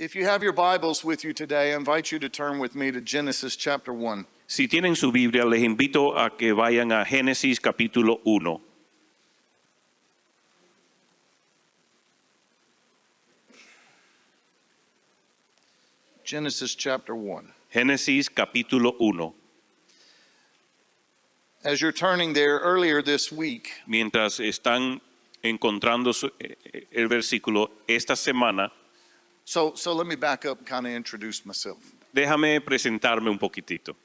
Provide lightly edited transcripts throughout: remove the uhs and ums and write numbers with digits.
If you have your Bibles with you today, I invite you to turn with me to Genesis chapter 1. Si tienen su Biblia, les invito a que vayan a Génesis capítulo 1. Genesis chapter 1. Génesis capítulo 1. As you're turning there, earlier this week, Mientras están encontrando el versículo esta semana, so let me back up and kind of introduce myself. déjame presentarme un poquitito.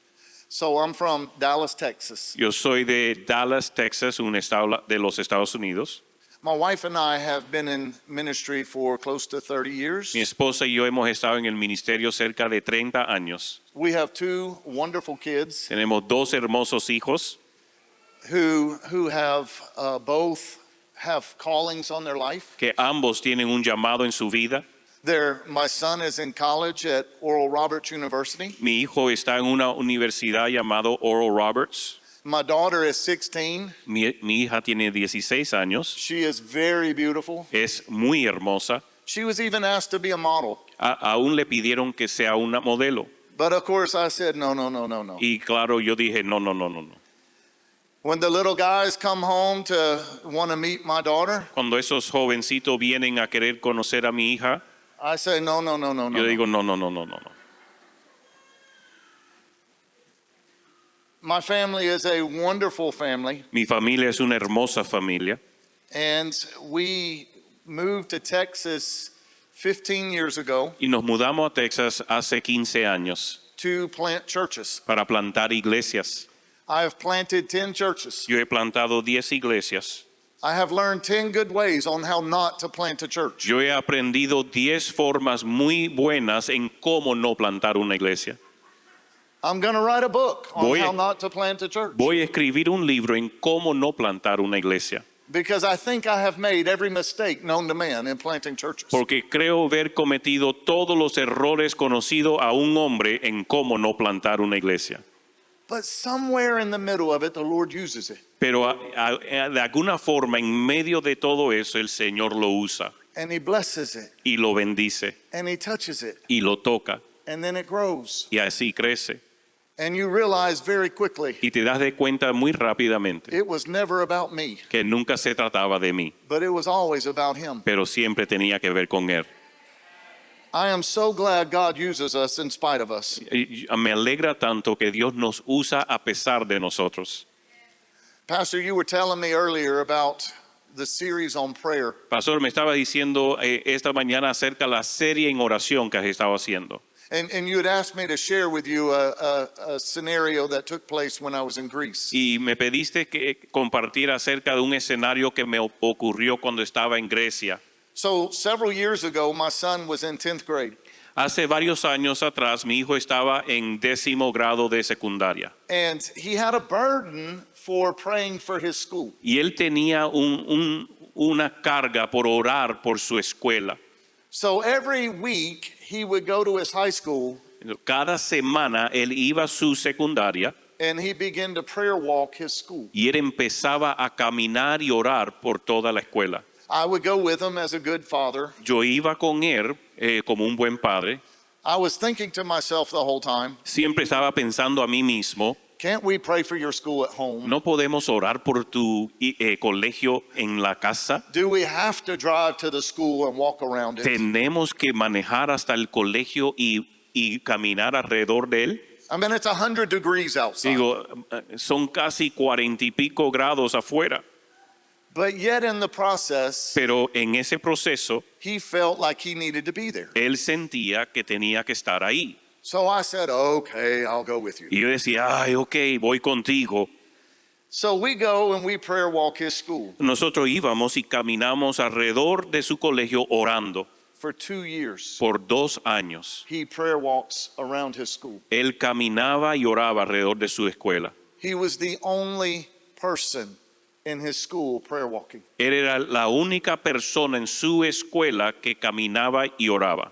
So I'm from Dallas, Texas. Yo soy de Dallas, Texas, un estado de los Estados Unidos. My wife and I have been in ministry for close to 30 years. Mi esposa y yo hemos estado en el ministerio cerca de 30 años. We have two wonderful kids Tenemos dos hermosos hijos who have both have callings on their life. que ambos tienen un llamado en su vida. My son is in college at Oral Roberts University. Mi hijo está en una universidad llamada Oral Roberts. My daughter is 16. Mi hija tiene 16 años. She is very beautiful. Es muy hermosa. She was even asked to be a model. Aún le pidieron que sea una modelo. But of course I said, no. Y claro, yo dije, no. When the little guys come home to want to meet my daughter, Cuando esos jovencitos vienen a querer conocer a mi hija, I say, no. yo digo, no. My family is a wonderful family, Mi familia es una hermosa familia. and we moved to Texas 15 years ago Y nos mudamos a Texas hace 15 años to plant churches. para plantar iglesias. I have planted 10 churches. Yo he plantado 10 iglesias. I have learned 10 good ways on how not to plant a church. Yo he aprendido 10 formas muy buenas en cómo no plantar una iglesia. I'm going to write a book on Voy a- how not to plant a church, Voy a escribir un libro en cómo no plantar una iglesia. because I think I have made every mistake known to man in planting churches. Porque creo haber cometido todos los errores conocidos a un hombre en cómo no plantar una iglesia. But somewhere in the middle of it, the Lord uses it. Pero de alguna forma, en medio de todo eso, el Señor lo usa And He blesses it. y lo bendice And He touches it. y lo toca And then it grows. y así crece. And you realize very quickly, Y te das de cuenta muy rápidamente it was never about me, que nunca se trataba de mí, but it was always about Him. pero siempre tenía que ver con Él. I am so glad God uses us in spite of us. Y me alegra tanto que Dios nos usa a pesar de nosotros. Pastor, you were telling me earlier about the series on prayer. Pastor, me estaba diciendo esta mañana acerca de la serie en oración que has estado haciendo. And you had asked me to share with you a scenario that took place when I was in Greece. Y me pediste que compartiera acerca de un escenario que me ocurrió cuando estaba en Grecia. So several years ago, my son was in 10th grade. Hace varios años atrás, mi hijo estaba en 10º grado de secundaria. And he had a burden for praying for his school. Y él tenía una carga por orar por su escuela. So every week, he would go to his high school Cada semana él iba a su secundaria and he began to prayer walk his school. y él empezaba a caminar y orar por toda la escuela. I would go with him as a good father. Yo iba con él como un buen padre. I was thinking to myself the whole time, Siempre estaba pensando a mí mismo, can't we pray for your school at home? ¿no podemos orar por tu colegio en la casa? Do we have to drive to the school and walk around it? ¿Tenemos que manejar hasta el colegio y caminar alrededor de él? I mean, it's 100 degrees outside. Digo, son casi 40 y pico grados afuera. But yet in the process, Pero en ese proceso, he felt like he needed to be there. él sentía que tenía que estar ahí. So I said, okay, I'll go with you. Y yo decía, ay, ok, voy contigo. So we go and we prayer walk his school Nosotros íbamos y caminamos alrededor de su colegio orando for 2 years. por 2 años. He prayer walks around his school. Él caminaba y oraba alrededor de su escuela. He was the only person in his school prayer walking. Él era la única persona en su escuela que caminaba y oraba.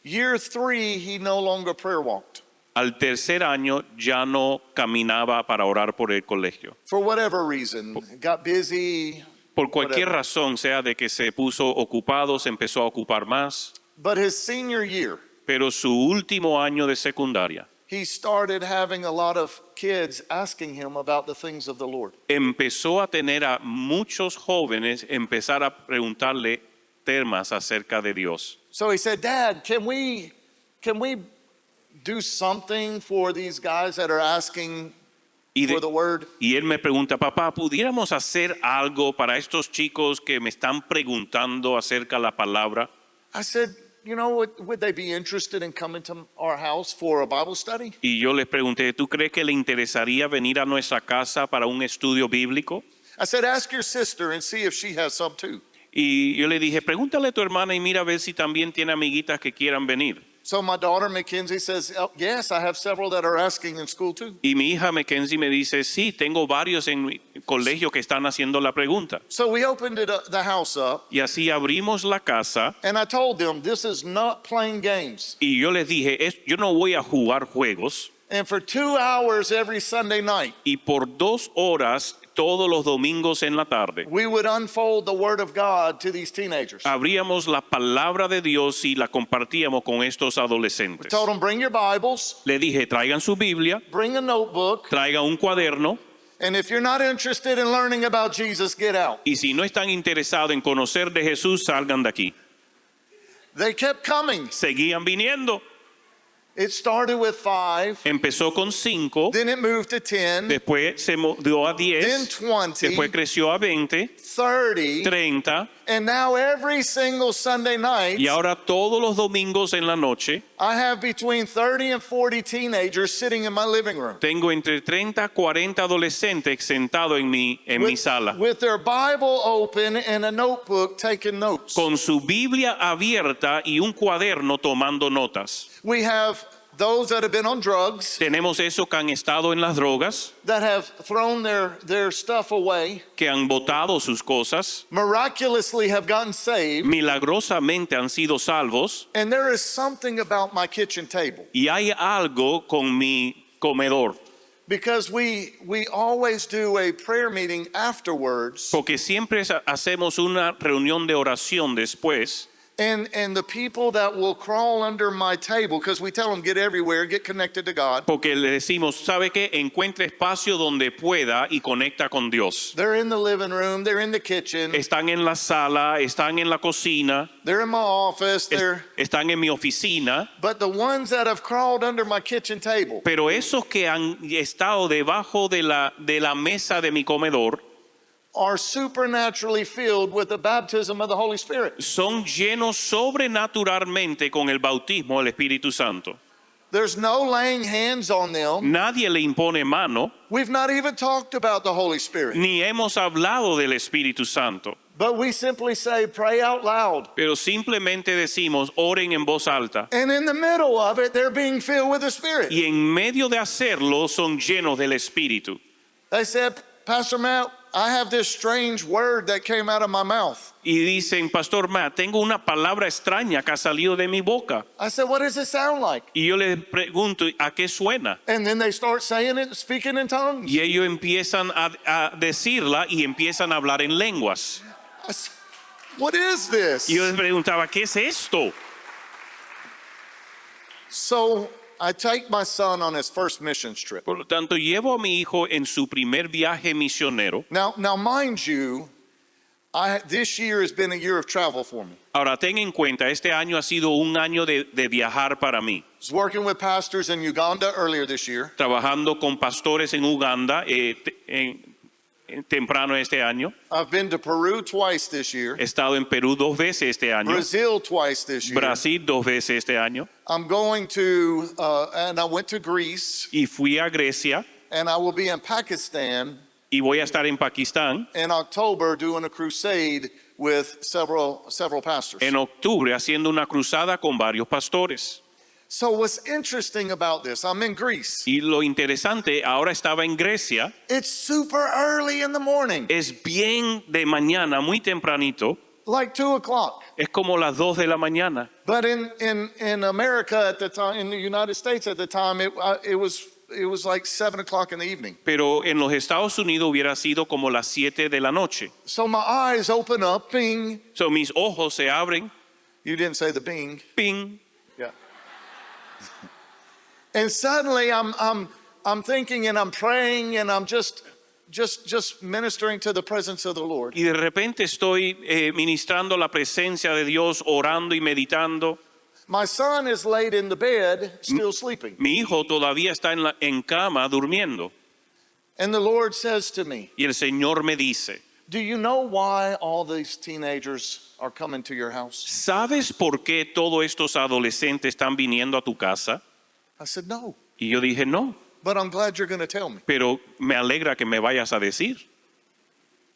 Year 3, he no longer prayer walked. Al tercer año ya no caminaba para orar por el colegio. For whatever reason, got busy. Por cualquier Whatever. razón, sea de que se puso ocupado, se empezó a ocupar más. But his senior year, pero su último año de secundaria he started having a lot of kids asking him about the things of the Lord. empezó a tener a muchos jóvenes empezar a preguntarle temas acerca de Dios. So he said, Dad, can we do something for these guys that are asking Y, for the word? y él me pregunta, papá, ¿pudiéramos hacer algo para estos chicos que me están preguntando acerca de la palabra? I said, you know, would they be interested in coming to our house for a Bible study? Y yo les pregunté, ¿tú crees que le interesaría venir a nuestra casa para un estudio bíblico? I said, ask your sister and see if she has some too. Y yo le dije, pregúntale a tu hermana y mira a ver si también tiene amiguitas que quieran venir. So my daughter Mackenzie says, oh, yes, I have several that are asking in school too. Y mi hija Mackenzie me dice, sí, tengo varios en mi colegio que están haciendo la pregunta. So we opened the house up, Y así abrimos la casa and I told them, this is not playing games. y yo les dije, yo no voy a jugar juegos. And for 2 hours every Sunday night, Y por 2 horas todos los domingos en la tarde we would unfold the Word of God to these teenagers. abríamos la palabra de Dios y la compartíamos con estos adolescentes. Told them, bring your Bibles, Le dije, traigan su Biblia, bring a notebook, traigan un cuaderno and if you're not interested in learning about Jesus, get out. y si no están interesados en conocer de Jesús, salgan de aquí. They kept coming. Seguían viniendo. It started with 5, Empezó con 5, then it moved to 10, después se dio a then 10, 20, después creció a 20, 30, 30 and now every single Sunday night, y ahora todos los domingos en la noche I have between 30 and 40 teenagers sitting in my living room tengo entre 30 a 40 adolescentes sentados en mi sala with their Bible open and a notebook taking notes. con su Biblia abierta y un cuaderno tomando notas. We have those that have been on drugs, Tenemos esos que han estado en las drogas, that have thrown their stuff away, que han botado sus cosas, miraculously have gotten saved, milagrosamente han sido salvos, and there is something about my kitchen table. y hay algo con mi comedor, Because we always do a prayer meeting afterwards, porque siempre hacemos una reunión de oración después, and the people that will crawl under my table, because we tell them get everywhere, get connected to God. porque le decimos, ¿sabe qué? Encuentre espacio donde pueda y conecta con Dios. They're in the living room, they're in the kitchen, Están en la sala, están en la cocina, they're in my office, están en mi oficina, but the ones that have crawled under my kitchen table pero esos que han estado debajo de la mesa de mi comedor are supernaturally filled with the baptism of the Holy Spirit. son llenos sobrenaturalmente con el bautismo del Espíritu Santo. There's no laying hands on them. Nadie le impone mano, We've not even talked about the Holy Spirit, ni hemos hablado del Espíritu Santo, but we simply say, pray out loud. pero simplemente decimos, oren en voz alta. And in the middle of it, they're being filled with the Spirit. Y en medio de hacerlo son llenos del Espíritu. They said, Pastor Matt, I have this strange word that came out of my mouth. Y dicen, Pastor Matt, tengo una palabra extraña que ha salido de mi boca. I said, what does it sound like? Y yo les pregunto, ¿a qué suena? And then they start saying it, speaking in tongues. Y ellos empiezan a decirla y empiezan a hablar en lenguas. I said, what is this? Y yo les preguntaba, ¿qué es esto? So I take my son on his first missions trip. Por lo tanto, llevo a mi hijo en su primer viaje misionero. Now mind you, this year has been a year of travel for me. Ahora, ten en cuenta, este año ha sido un año de viajar para mí. I was working with pastors in Uganda earlier this year. Trabajando con pastores en Uganda temprano este año. I've been to Peru twice this year. He estado en Perú 2 veces este año. Brazil twice this year. Brasil 2 veces este año. I'm going to, and I went to Greece, Y fui a Grecia and I will be in Pakistan y voy a estar en Pakistán in October doing a crusade with several pastors. en octubre haciendo una cruzada con varios pastores. So what's interesting about this, I'm in Greece. Y lo interesante, ahora estaba en Grecia, It's super early in the morning, es bien de mañana, muy tempranito, like 2 o'clock. es como las 2 de la mañana. But in America at the time, in the United States at the time, it was like 7 o'clock in the evening. Pero en los Estados Unidos hubiera sido como las 7 de la noche. So my eyes open up, bing. So, mis ojos se abren You didn't say the bing. ping. Yeah. And suddenly I'm thinking and I'm praying and I'm just ministering to the presence of the Lord. Y de repente estoy ministrando la presencia de Dios, orando y meditando. My son is laid in the bed, still sleeping. Mi hijo todavía está en cama durmiendo. And the Lord says to me, Y el Señor me dice, do you know why all these teenagers are coming to your house? ¿sabes por qué todos estos adolescentes están viniendo a tu casa? I said, no, Y yo dije, no, but I'm glad you're going to tell me. pero me alegra que me vayas a decir.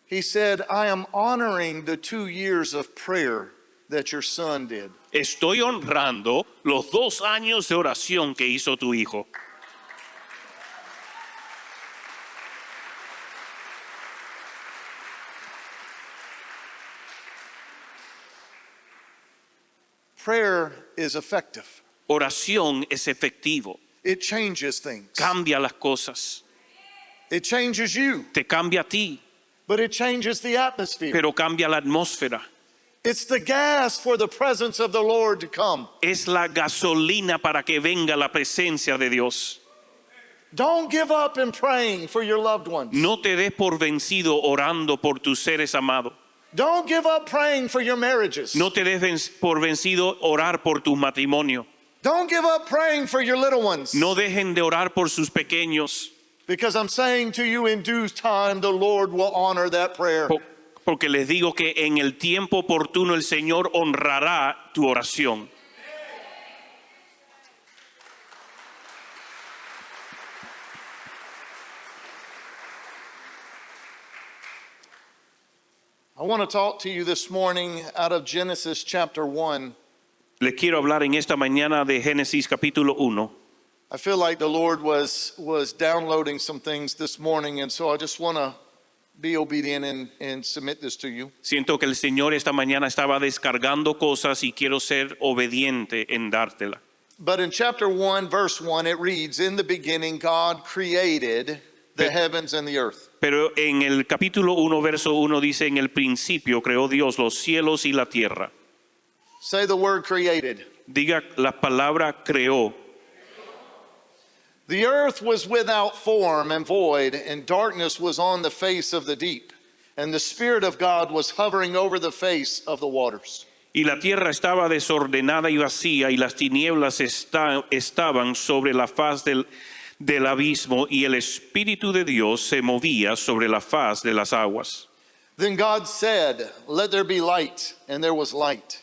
He said, I am honoring the 2 years of prayer that your son did. Estoy honrando los 2 años de oración que hizo tu hijo. Prayer is effective. Oración es efectivo, It changes things. cambia las cosas, It changes you, te cambia a ti, but it changes the atmosphere. pero cambia la atmósfera. It's the gas for the presence of the Lord to come. Es la gasolina para que venga la presencia de Dios. Don't give up in praying for your loved ones. No te des por vencido orando por tus seres amados. Don't give up praying for your marriages. No te des por vencido orar por tu matrimonio. Don't give up praying for your little ones. No dejen de orar por sus pequeños. Because I'm saying to you, in due time, the Lord will honor that prayer. Porque les digo que en el tiempo oportuno el Señor honrará tu oración. I want to talk to you this morning out of Genesis chapter 1. Les quiero hablar en esta mañana de Génesis capítulo 1. I feel like the Lord was downloading some things this morning, and so I just want to be obedient and submit this to you. Siento que el Señor esta mañana estaba descargando cosas y quiero ser obediente en dártela. But in chapter 1, verse 1, it reads, in the beginning, God created the heavens and the earth. Pero en el capítulo 1, verso 1 dice, en el principio creó Dios los cielos y la tierra. Say the word created. Diga la palabra creó. The earth was without form and void, and darkness was on the face of the deep, and the Spirit of God was hovering over the face of the waters. Y la tierra estaba desordenada y vacía, y las tinieblas estaban sobre la faz del abismo, y el Espíritu de Dios se movía sobre la faz de las aguas. Then God said, let there be light, and there was light.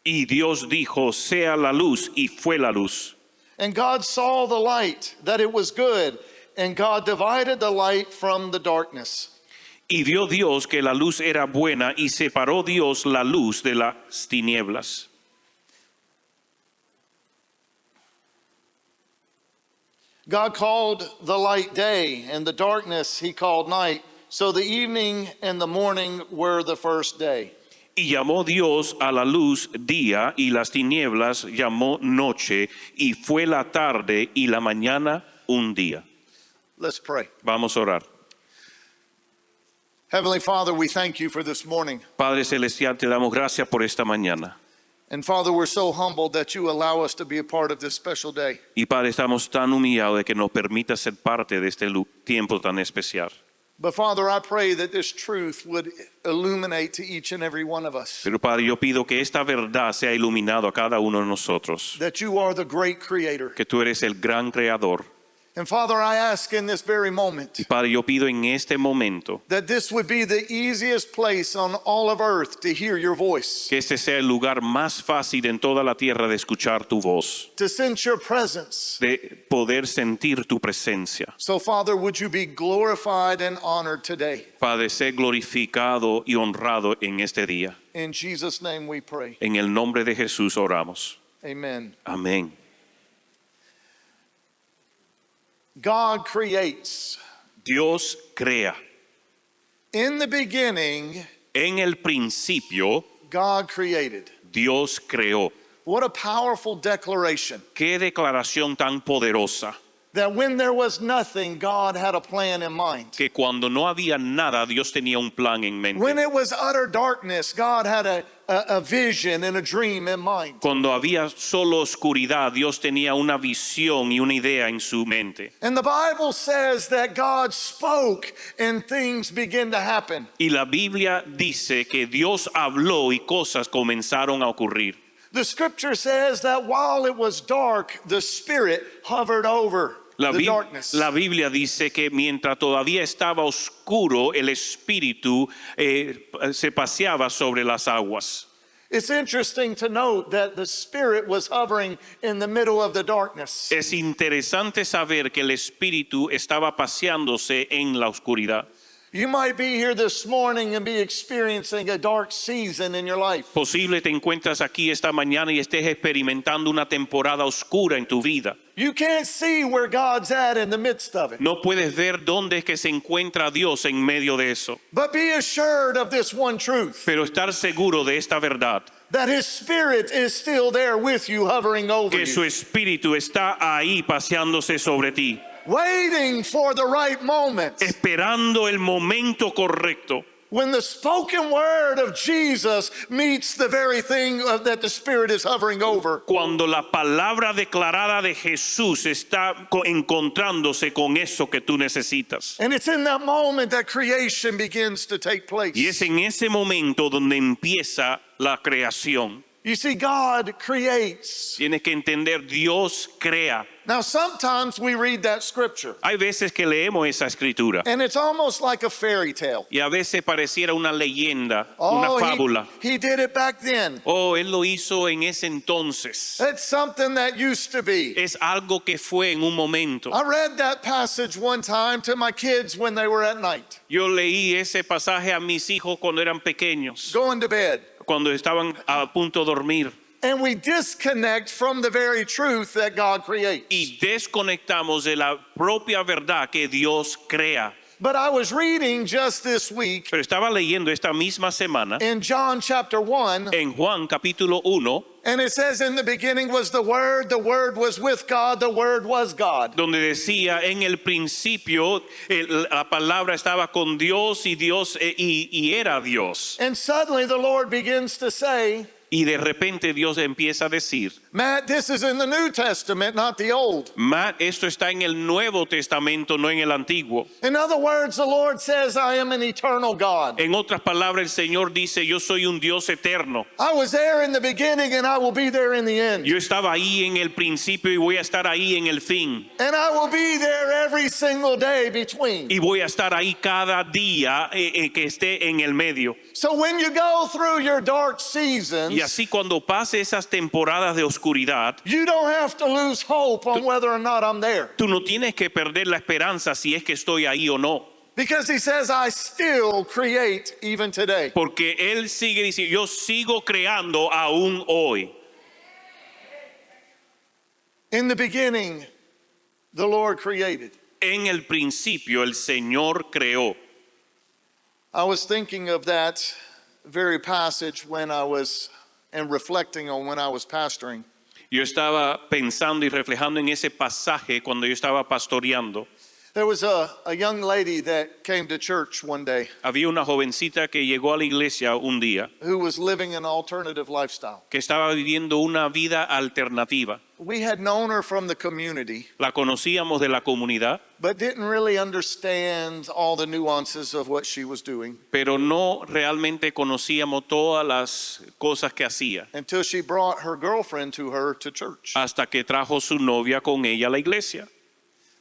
Y Dios dijo, sea la luz, y fue la luz. And God saw the light, that it was good, and God divided the light from the darkness. Y vio Dios que la luz era buena, y separó Dios la luz de las tinieblas. God called the light day, and the darkness he called night. So the evening and the morning were the first day. Y llamó Dios a la luz día, y las tinieblas llamó noche, y fue la tarde y la mañana un día. Let's pray. Vamos a orar. Heavenly Father, we thank you for this morning. Padre Celestial, te damos gracias por esta mañana. And Father, we're so humbled that you allow us to be a part of this special day. Y Padre, estamos tan humillados de que nos permita ser parte de este tiempo tan especial. But Father, I pray that this truth would illuminate to each and every one of us. Pero Padre, yo pido que esta verdad sea iluminado a cada uno de nosotros. That you are the great creator. Que tú eres el gran creador. And Father, I ask in this very moment Y Padre, yo pido en este momento that this would be the easiest place on all of earth to hear your voice, que este sea el lugar más fácil en toda la tierra de escuchar tu voz, to sense your presence. de poder sentir tu presencia. So Father, would you be glorified and honored today? Padre, sé glorificado y honrado en este día. In Jesus' name we pray. En el nombre de Jesús oramos. Amen. Amén. God creates. Dios crea. In the beginning, En el principio, God created. Dios creó. What a powerful declaration. Qué declaración tan poderosa. that when there was nothing, God had a plan in mind. que cuando no había nada, Dios tenía un plan en mente. When it was utter darkness, God had a vision and a dream in mind. Cuando había solo oscuridad, Dios tenía una visión y una idea en su mente. And the Bible says that God spoke and things began to happen. Y la Biblia dice que Dios habló y cosas comenzaron a ocurrir. The scripture says that while it was dark, the Spirit hovered over the darkness. La Biblia dice que mientras todavía estaba oscuro, el Espíritu se paseaba sobre las aguas. It's interesting to note that the Spirit was hovering in the middle of the darkness. Es interesante saber que el Espíritu estaba paseándose en la oscuridad. You might be here this morning and be experiencing a dark season in your life. Posible te encuentras aquí esta mañana y estés experimentando una temporada oscura en tu vida. You can't see where God's at in the midst of it. No puedes ver dónde es que se encuentra Dios en medio de eso. But be assured of this one truth, Pero estar seguro de esta verdad, that His Spirit is still there with you, hovering over que su you, Espíritu está ahí paseándose sobre ti, waiting for the right moment. esperando el momento correcto. When the spoken word of Jesus meets the very thing that the Spirit is hovering over. Cuando la palabra declarada de Jesús está encontrándose con eso que tú necesitas. And it's in that moment that creation begins to take place. Y es en ese momento donde empieza la creación. You see, God creates. Tienes que entender, Dios crea. Now, sometimes we read that scripture, Hay veces que leemos esa escritura and it's almost like a fairy tale. y a veces pareciera una leyenda, una fábula. He did it back then. Oh, él lo hizo en ese entonces. It's something that used to be. Es algo que fue en un momento. I read that passage one time to my kids when they were at night, Yo leí ese pasaje a mis hijos cuando eran pequeños, going to bed. cuando estaban a punto de dormir. And we disconnect from the very truth that God creates. Y desconectamos de la propia verdad que Dios crea. But I was reading just this week Pero estaba leyendo esta misma semana in John chapter 1, en Juan capítulo 1, and it says, in the beginning was the Word was with God, the Word was God. donde decía en el principio la palabra estaba con Dios y Dios y era Dios. And suddenly the Lord begins to say, Y de repente Dios empieza a decir, Matt, this is in the New Testament, not the Old. Matt, esto está en el Nuevo Testamento, no en el Antiguo. In other words, the Lord says, I am an eternal God. En otras palabras, el Señor dice, yo soy un Dios eterno. I was there in the beginning and I will be there in the end. Yo estaba ahí en el principio y voy a estar ahí en el fin. And I will be there every single day between. Y voy a estar ahí cada día que esté en el medio. So when you go through your dark seasons, Y así cuando pase esas temporadas de oscuridad, you don't have to lose hope on whether or not I'm there. tú no tienes que perder la esperanza si es que estoy ahí o no. Because He says, I still create even today. Porque Él sigue diciendo, yo sigo creando aún hoy. In the beginning, the Lord created. En el principio el Señor creó. I was thinking of that very passage when I was and reflecting on when I was pastoring. Yo estaba pensando y reflejando en ese pasaje cuando yo estaba pastoreando. There was a young lady that came to church one day Había una jovencita que llegó a la iglesia un día who was living an alternative lifestyle. que estaba viviendo una vida alternativa. We had known her from the community, La conocíamos de la comunidad, but didn't really understand all the nuances of what she was doing pero no realmente conocíamos todas las cosas que hacía until she brought her girlfriend to her to church. hasta que trajo su novia con ella a la iglesia.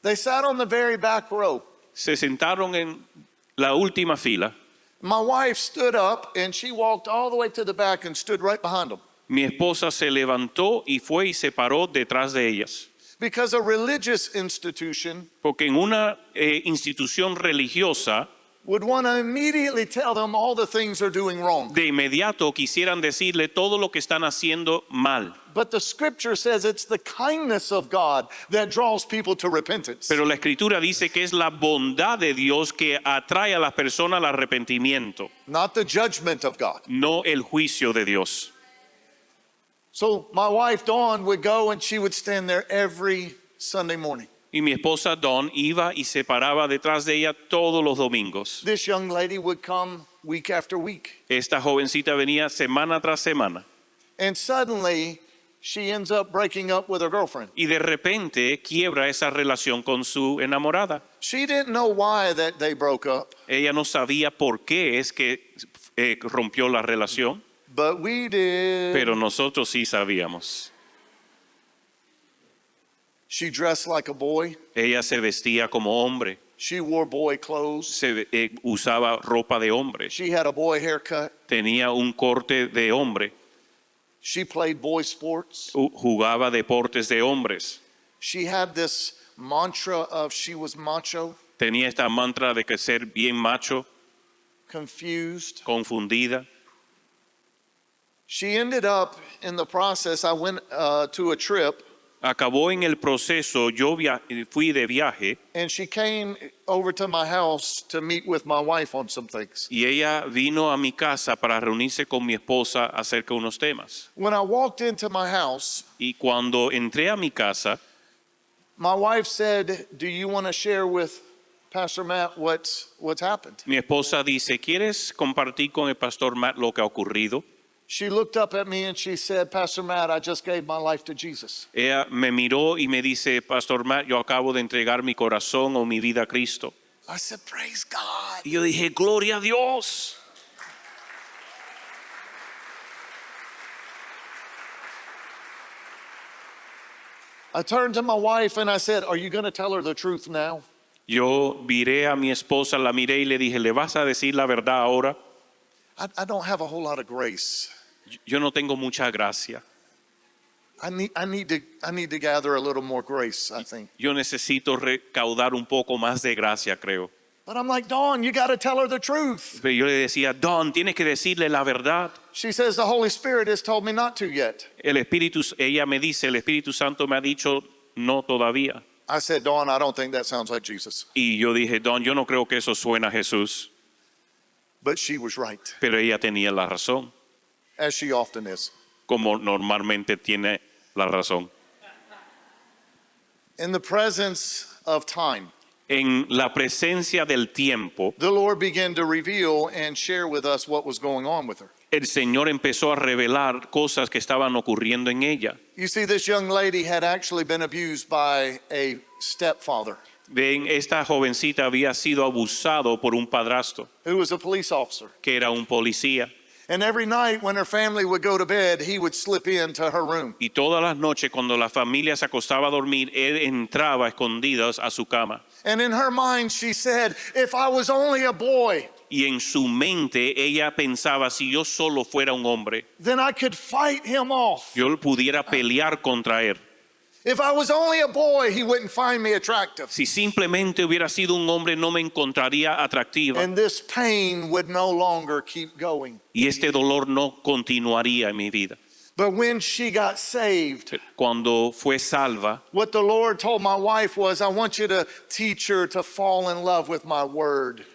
They sat on the very back row. Se sentaron en la última fila. My wife stood up and she walked all the way to the back and stood right behind them. Mi esposa se levantó y fue y se paró detrás de ellas. Because a religious institution Porque en una institución religiosa, would want to immediately tell them all the things they're doing wrong. de inmediato quisieran decirle todo lo que están haciendo mal. But the scripture says it's the kindness of God that draws people to repentance. Pero la escritura dice que es la bondad de Dios que atrae a las personas al arrepentimiento, Not the judgment of God. no el juicio de Dios. So my wife Dawn would go and she would stand there every Sunday morning. Y mi esposa Dawn iba y se paraba detrás de ella todos los domingos. This young lady would come week after week. Esta jovencita venía semana tras semana. And suddenly, she ends up breaking up with her girlfriend. Y de repente quiebra esa relación con su enamorada. She didn't know why that they broke up, Ella no sabía por qué es que rompió la relación, but we did. pero nosotros sí sabíamos. She dressed like a boy. Ella se vestía como hombre, She wore boy clothes. usaba ropa de hombre, She had a boy haircut. tenía un corte de hombre, She played boy sports. jugaba deportes de hombres. She had this mantra of she was macho, Tenía esta mantra de que ser bien macho, confused. confundida. She ended up in the process. I went to a trip, Acabó en el proceso, yo fui de viaje and she came over to my house to meet with my wife on some things. y ella vino a mi casa para reunirse con mi esposa acerca de unos temas. When I walked into my house, Y cuando entré a mi casa, my wife said, "Do you want to share with Pastor Matt what's happened?" mi esposa dice, ¿quieres compartir con el pastor Matt lo que ha ocurrido? She looked up at me and she said, "Pastor Matt, I just gave my life to Jesus." Ella me miró y me dice, Pastor Matt, yo acabo de entregar mi corazón o mi vida a Cristo. I said, "Praise God." Y yo dije, gloria a Dios. I turned to my wife and I said, "Are you going to tell her the truth now?" Yo viré a mi esposa, la miré y le dije, ¿le vas a decir la verdad ahora? I don't have a whole lot of grace. Yo no tengo mucha gracia. I need to gather a little more grace, I think. Yo necesito recaudar un poco más de gracia, creo. But I'm like, "Dawn, you got to tell her the truth." Pero yo le decía, Don, tienes que decirle la verdad. She says, "The Holy Spirit has told me not to yet." Ella me dice, el Espíritu Santo me ha dicho, no todavía. I said, "Dawn, I don't think that sounds like Jesus." Y yo dije, Don, yo no creo que eso suena a Jesús. But she was right, Pero ella tenía la razón, as she often is. como normalmente tiene la razón. In the presence of time, En la presencia del tiempo, the Lord began to reveal and share with us what was going on with her. el Señor empezó a revelar cosas que estaban ocurriendo en ella. You see, this young lady had actually been abused by a stepfather Ven, esta jovencita había sido abusado por un padrastro, who was a police officer. que era un policía. And every night when her family would go to bed, he would slip into her room. Y todas las noches cuando la familia se acostaba a dormir, él entraba a escondidas a su cama. And in her mind, she said, "If I was only a boy, Y en su mente ella pensaba, si yo solo fuera un hombre, then I could fight him off. yo pudiera pelear contra él. If I was only a boy, he wouldn't find me attractive. Si simplemente hubiera sido un hombre, no me encontraría atractiva. And this pain would no longer keep going." Y este dolor no continuaría en mi vida. But when she got saved, Cuando fue salva, what the Lord told my wife was, "I want you to teach her to fall in love with my word."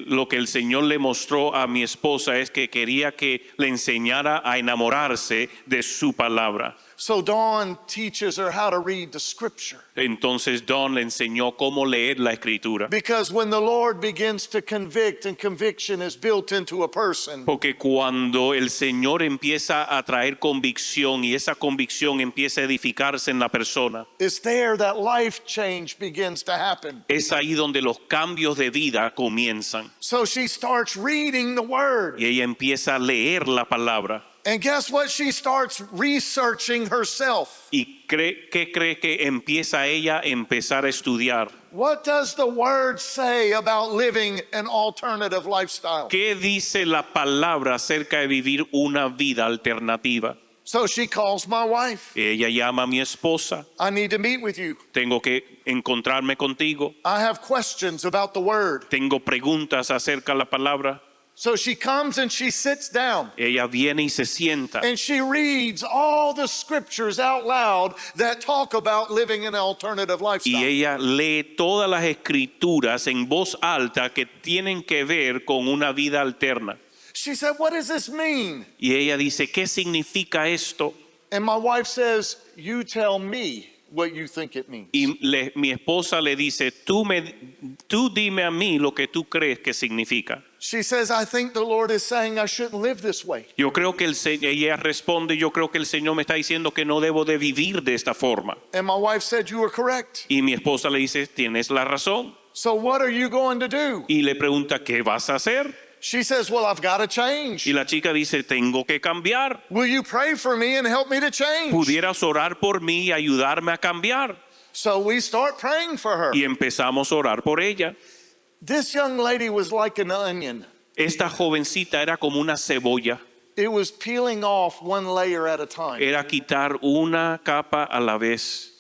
lo que el Señor le mostró a mi esposa es que quería que le enseñara a enamorarse de su palabra. So Dawn teaches her how to read the scripture. Entonces Don le enseñó cómo leer la escritura. Because when the Lord begins to convict and conviction is built into a person, Porque cuando el Señor empieza a traer convicción y esa convicción empieza a edificarse en la persona, it's there that life change begins to happen. es ahí donde los cambios de vida comienzan. So she starts reading the word. Y ella empieza a leer la palabra. And guess what? She starts researching herself. ¿Y qué cree que empieza ella a empezar a estudiar? What does the word say about living an alternative lifestyle? ¿Qué dice la palabra acerca de vivir una vida alternativa? So she calls my wife. Ella llama a mi esposa. "I need to meet with you. Tengo que encontrarme contigo. I have questions about the word." Tengo preguntas acerca de la palabra. So she comes and she sits down. Ella viene y se sienta. And she reads all the scriptures out loud that talk about living an alternative Y lifestyle. ella lee todas las escrituras en voz alta que tienen que ver con una vida alterna. She said, "What does this mean?" Y ella dice, ¿qué significa esto? And my wife says, "You tell me what you think it means. Y mi esposa le dice, tú dime a mí lo que tú crees que significa. She says, I think the Lord is saying I shouldn't live this way. Yo creo que ella responde, yo creo que el Señor me está diciendo que no debo de vivir de esta forma. And my wife said, you are correct. Y mi esposa le dice, tienes la razón. So what are you going to do? Y le pregunta, ¿qué vas a hacer? She says, well, I've got to change. Y la chica dice, tengo que cambiar. Will you pray for me and help me to change? Pudieras orar por mí y ayudarme a cambiar. So we start praying for her. Y empezamos a orar por ella. This young lady was like an onion. Esta jovencita era como una cebolla. It was peeling off one layer at a time. Era quitar una capa a la vez.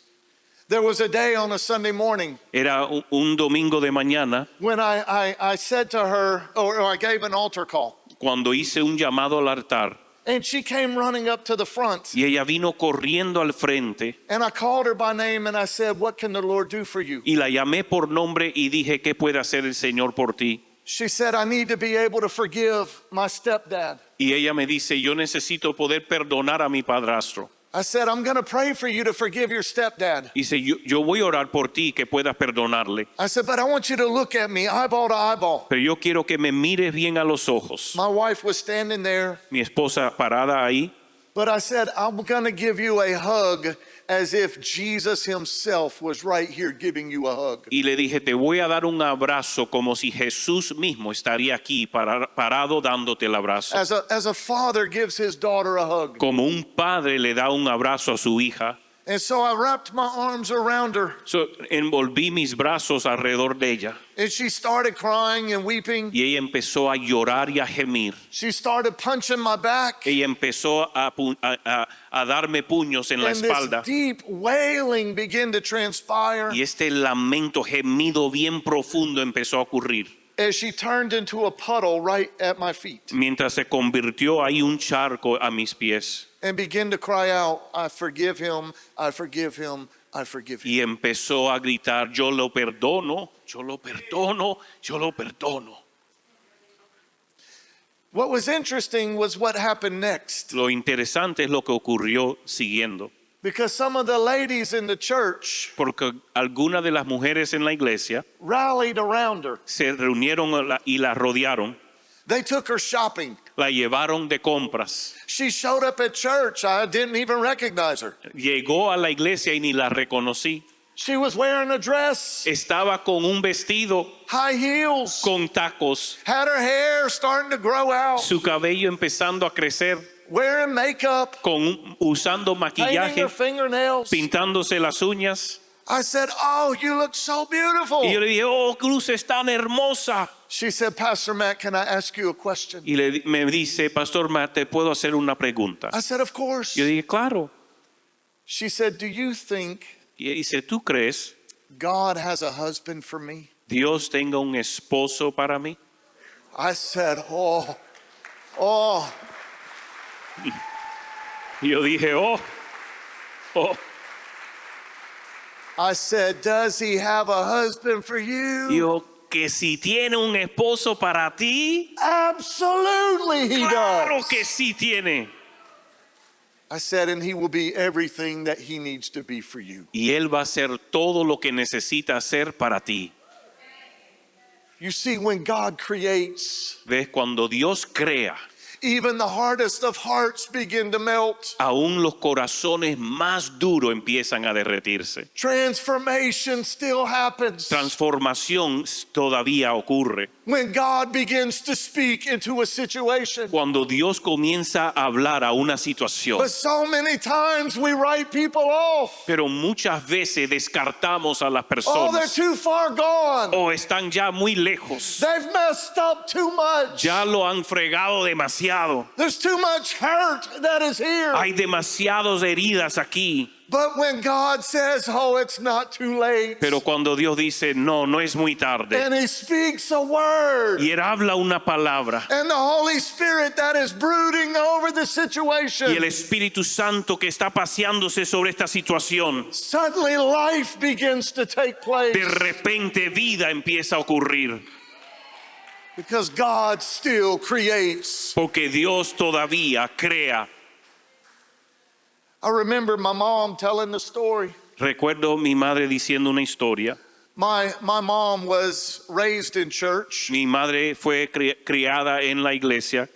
There was a day on a Sunday morning Era un domingo de mañana when I said to her, or I gave an altar call, cuando hice un llamado al altar and she came running up to the front. y ella vino corriendo al frente And I called her by name and I said, what can the Lord do for you? y la llamé por nombre y dije, ¿qué puede hacer el Señor por ti? She said, I need to be able to forgive my stepdad. Y ella me dice, yo necesito poder perdonar a mi padrastro. I said, I'm going to pray for you to forgive your stepdad. Y dice, yo voy a orar por ti que puedas perdonarle. I said, but I want you to look at me eyeball to eyeball. Pero yo quiero que me mires bien a los ojos. My wife was standing there, Mi esposa parada ahí. but I said, I'm going to give you a hug as if Jesus himself was right here giving you a hug. Y le dije, te voy a dar un abrazo como si Jesús mismo estaría aquí parado dándote el abrazo. As a father gives his daughter a hug. Como un padre le da un abrazo a su hija. And so I wrapped my arms around her, Envolví mis brazos alrededor de ella. and she started crying and weeping. Y ella empezó a llorar y a gemir. She started punching my back. Ella empezó a darme puños en la And espalda. this deep wailing began to transpire Y este lamento, gemido bien profundo empezó a ocurrir. as she turned into a puddle right at my feet Mientras se convirtió ahí un charco a mis pies. and began to cry out, I forgive him, I forgive him, I forgive him. Y empezó a gritar, yo lo perdono, yo lo perdono, yo lo perdono. What was interesting was what happened next, Lo interesante es lo que ocurrió siguiendo. because some of the ladies in the church Porque algunas de las mujeres en la iglesia rallied around her. se reunieron y la rodearon. They took her shopping. La llevaron de compras. She showed up at church. I didn't even recognize her. Llegó a la iglesia y ni la reconocí. She was wearing a dress, Estaba con un vestido high heels, con tacos, had her hair starting to grow out, su cabello empezando a crecer, wearing makeup, usando painting maquillaje, her fingernails. pintándose las uñas. I said, oh, you look so beautiful. Y yo le dije, oh, Cruz es tan hermosa. She said, Pastor Matt, can I ask you a question? Y me dice, Pastor Matt, ¿te puedo hacer una pregunta? I said, of course. Yo dije, claro. She said, do you think Y dice, ¿tú crees God has a husband for me? Dios tenga un esposo para mí? I said, oh. Y yo dije, oh. I said, does he have a husband for you? Yo, que si tiene un esposo para ti, Absolutely he claro does. que sí tiene. I said, and he will be everything that he needs to be for you. Y él va a hacer todo lo que necesita hacer para ti. You see, when God creates, ¿Ves? Cuando Dios crea, even the hardest of hearts begin to melt. aún los corazones más duros empiezan a derretirse. Transformation still happens Transformación todavía ocurre. when God begins to speak into a situation. Cuando Dios comienza a hablar a una situación. But so many times we write people off. Pero muchas veces descartamos a las Oh, they're personas. too far gone. O están ya muy lejos. They've messed up too much. Ya lo han fregado demasiado. There's too much hurt that is here. Hay demasiadas heridas aquí. But when God says, oh, it's not too late, Pero cuando Dios dice, no, no es muy tarde. and he speaks a word, Y él habla una palabra. and the Holy Spirit that is brooding over the Y el situation, Espíritu Santo que está paseándose sobre esta situación. suddenly life begins to take place. De repente vida empieza a ocurrir. Because God still creates. Porque Dios todavía crea. I remember my mom telling the story. Recuerdo mi madre diciendo una historia. My mom was raised in church, Mi madre fue criada en la iglesia,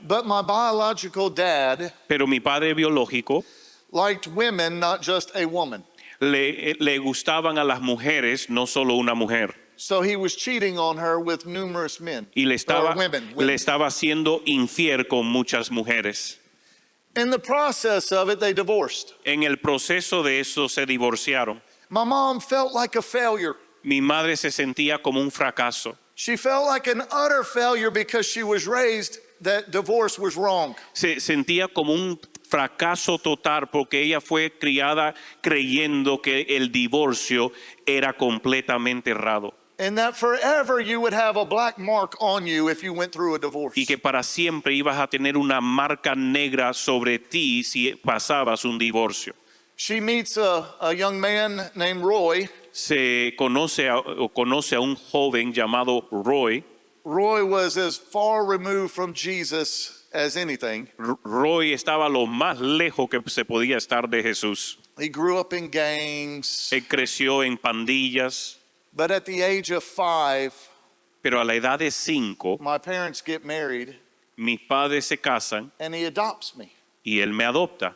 but my biological dad pero mi padre biológico liked women, not just a woman. le gustaban a las mujeres, no solo una mujer. So he was cheating on her with numerous men. Y le Or women. estaba siendo infiel con muchas mujeres. In the process of it, they divorced. En el proceso de eso se divorciaron. My mom felt like a failure. Mi madre se sentía como un fracaso. She felt like an utter failure because she was raised that divorce was wrong. Se sentía como un fracaso total porque ella fue criada creyendo que el divorcio era completamente errado And that forever you would have a black mark on you if you went through a divorce. y que para siempre ibas a tener una marca negra sobre ti si pasabas un divorcio. She meets a young man named Roy. Conoce a un joven llamado Roy. Roy was as far removed from Jesus as anything. Roy estaba lo más lejos que se podía estar de Jesús. He grew up in gangs, Él creció en pandillas, but at the age of 5, pero a la edad de 5, my parents get married mis padres se casan and he adopts me. y él me adopta.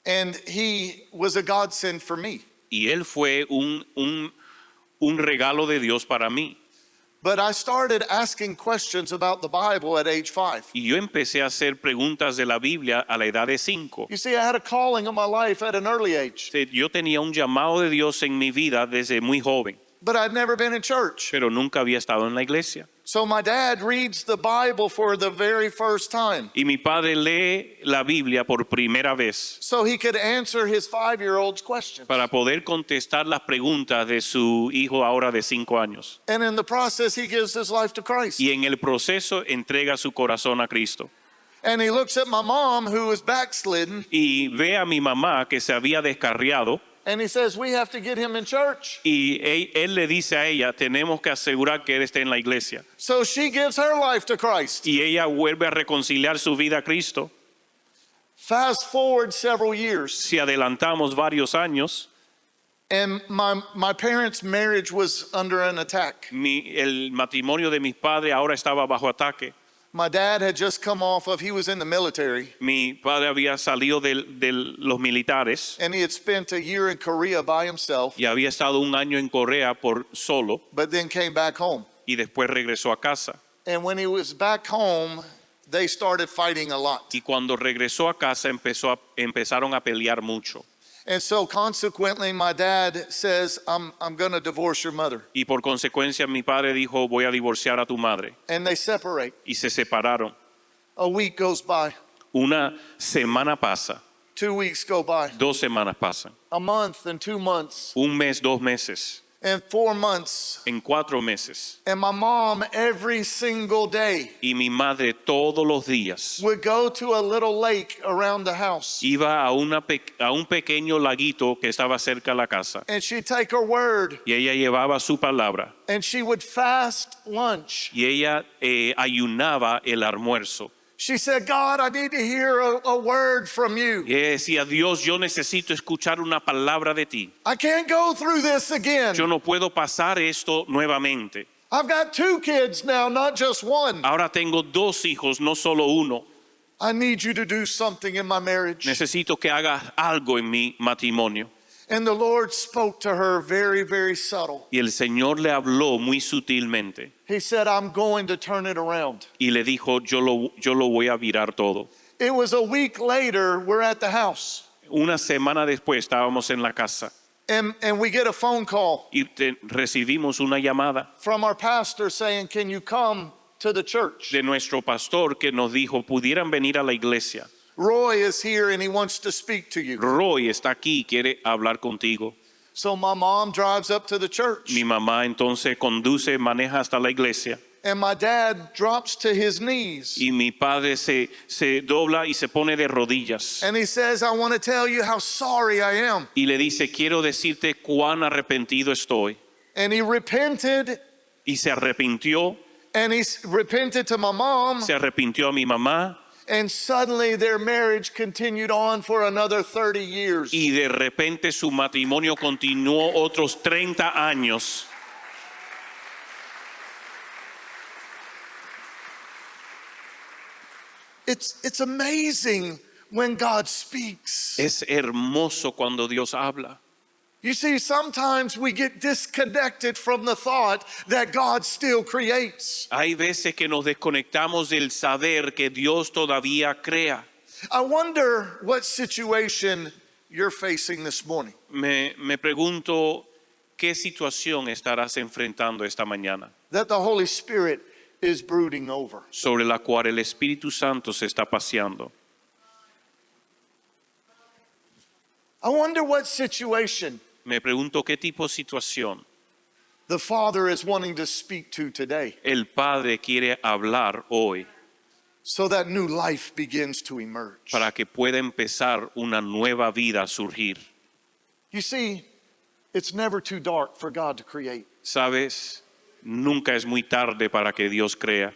And he was a godsend for me. Y él fue un regalo de Dios para mí. But I started asking questions about the Bible at age 5. Y yo empecé a hacer preguntas de la Biblia a la edad de 5. You see, I had a calling on my life at an early age, Yo tenía un llamado de Dios en mi vida desde muy joven, but I'd never been in church. pero nunca había estado en la iglesia. So my dad reads the Bible for the very first time Y mi padre lee la Biblia por primera vez so he could answer his 5-year-old's questions. para poder contestar las preguntas de su hijo ahora de 5 años. And in the process, he gives his life to Christ. Y en el proceso entrega su corazón a Cristo. And he looks at my mom, who is backslidden, Y ve a mi mamá que se había descarriado. and he says, we have to get him in church. Y él le dice a ella, tenemos que asegurar que él esté en la iglesia. So she gives her life to Christ. Y ella vuelve a reconciliar su vida a Cristo. Fast forward several years, Si adelantamos varios años, and my parents' marriage was under an attack. el matrimonio de mis padres ahora estaba bajo ataque. My dad had just come off of, he was in the military, Mi padre había salido de los militares and he had spent a year in Korea by himself, y había estado un año en Corea por solo but then came back home. y después regresó a casa. And when he was back home, they started fighting a lot. Y cuando regresó a casa empezaron a pelear mucho. And so consequently, my dad says, I'm going to divorce your mother. Y por consecuencia mi padre dijo, voy a divorciar a tu madre. And they separate. Y se separaron. A week goes by. Una semana pasa, 2 weeks go by. 2 semanas pasan, A month and 2 months. un mes, 2 meses, And 4 months. en 4 meses. And my mom, every single day, Y mi madre todos los días would go to a little lake around the house. iba a un pequeño laguito que estaba cerca de la casa. And she'd take her word Y ella llevaba su palabra. and she would fast lunch. Y ella ayunaba el almuerzo. She said, God, I need to hear a word from you. Y ella decía, Dios, yo necesito escuchar una palabra de ti. I can't go through this again. Yo no puedo pasar esto nuevamente. I've got 2 kids now, not just one. Ahora tengo 2 hijos, no solo uno. I need you to do something in my marriage. Necesito que hagas algo en mi matrimonio. And the Lord spoke to her very, very subtle. Y el Señor le habló muy sutilmente He said, I'm going to turn it around. y le dijo, yo lo voy a virar todo. It was a week later, we're at the house. Una semana después estábamos en la casa And we get a phone call y recibimos una llamada from our pastor saying, can you come to the church? de nuestro pastor que nos dijo, pudieran venir a la iglesia. Roy is here and he wants to speak to you. Roy está aquí y quiere hablar contigo. So my mom drives up to the church. Mi mamá entonces maneja hasta la iglesia And my dad drops to his knees. y mi padre se dobla y se pone de rodillas And he says, I want to tell you how sorry I am. y le dice, quiero decirte cuán arrepentido estoy. And he repented, Y se arrepintió, and he repented to my mom, se arrepintió a mi mamá And suddenly their marriage continued on for another 30 years. Y de repente su matrimonio continuó otros 30 años. It's amazing when God speaks. Es hermoso cuando Dios habla. You see, sometimes we get disconnected from the thought that God still creates. Hay veces que nos desconectamos del saber que Dios todavía crea. I wonder what situation you're facing this morning. Me pregunto qué situación estarás enfrentando esta mañana, That the Holy Spirit is brooding over. sobre la cual el Espíritu Santo se está paseando. I wonder what situation Me pregunto qué tipo de situación the Father is wanting to speak to today el Padre quiere hablar hoy so that new life begins to emerge. para que pueda empezar una nueva vida a surgir. You see, it's never too dark for God to create. ¿Sabes? Nunca es muy tarde para que Dios crea.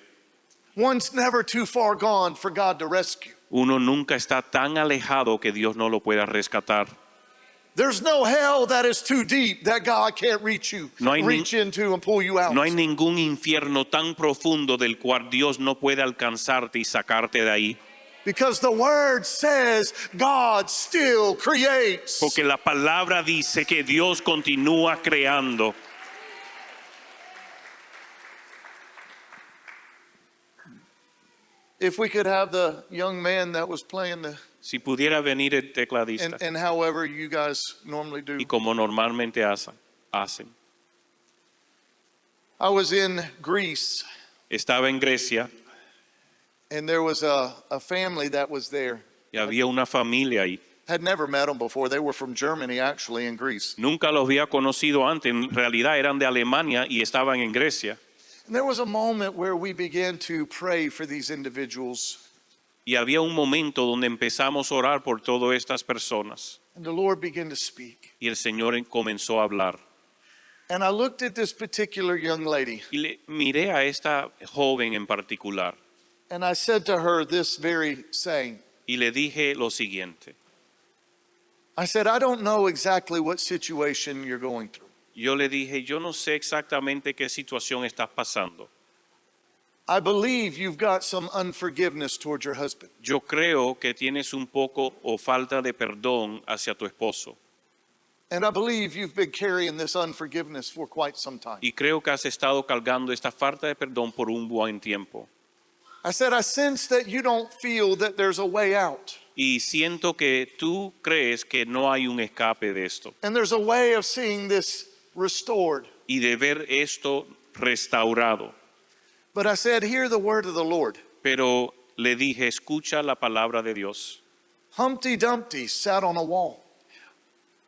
One's never too far gone for God to rescue. Uno nunca está tan alejado que Dios no lo pueda rescatar. There's no hell that is too deep that God can't reach you, No hay reach into and pull you out. No hay ningún infierno tan profundo del cual Dios no puede alcanzarte y sacarte de ahí. Because the word says God still creates. Porque la palabra dice que Dios continúa creando. If we could have the young man that was playing the, Si pudiera venir el tecladista, and however you guys normally do. y como normalmente hacen. I was in Greece Estaba en Grecia and there was a family that was there. y había una familia ahí. Had never met them before. They were from Germany actually in Greece. Nunca los había conocido antes. En realidad eran de Alemania y estaban en Grecia. And there was a moment where we began to pray for these individuals. Y había un momento donde empezamos a orar por todas estas personas. And the Lord began to speak. Y el Señor comenzó a hablar. And I looked at this particular young lady Y miré a esta joven en particular and I said to her this very saying. y le dije lo siguiente. I said, I don't know exactly what situation you're going through. Yo le dije, yo no sé exactamente qué situación estás pasando. I believe you've got some unforgiveness towards your husband. Yo creo que tienes un poco o falta de perdón hacia tu esposo. And I believe you've been carrying this unforgiveness for quite some time. Y creo que has estado cargando esta falta de perdón por un buen tiempo. I said, I sense that you don't feel that there's a way out. Y siento que tú crees que no hay un escape de esto. And there's a way of seeing this restored. Y de ver esto restaurado. But I said, hear the word of the Lord. Pero le dije, escucha la palabra de Dios. Humpty Dumpty sat on a wall.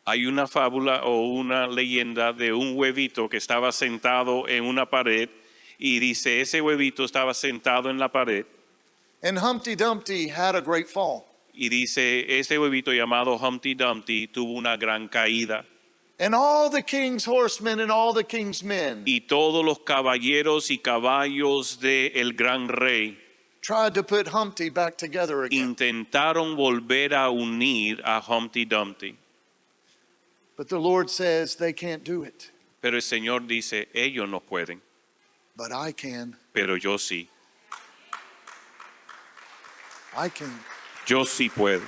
Hay una fábula o una leyenda de un huevito que estaba sentado en una pared y dice, ese huevito estaba sentado en la pared And Humpty Dumpty had a great fall. y dice, ese huevito llamado Humpty Dumpty tuvo una gran caída And all the king's horsemen and all the king's men y todos los caballeros y caballos del gran rey tried to put Humpty back together again. intentaron volver a unir a Humpty Dumpty. But the Lord says they can't do it. Pero el Señor dice, ellos no pueden, But I can. pero yo sí, I can. yo sí puedo.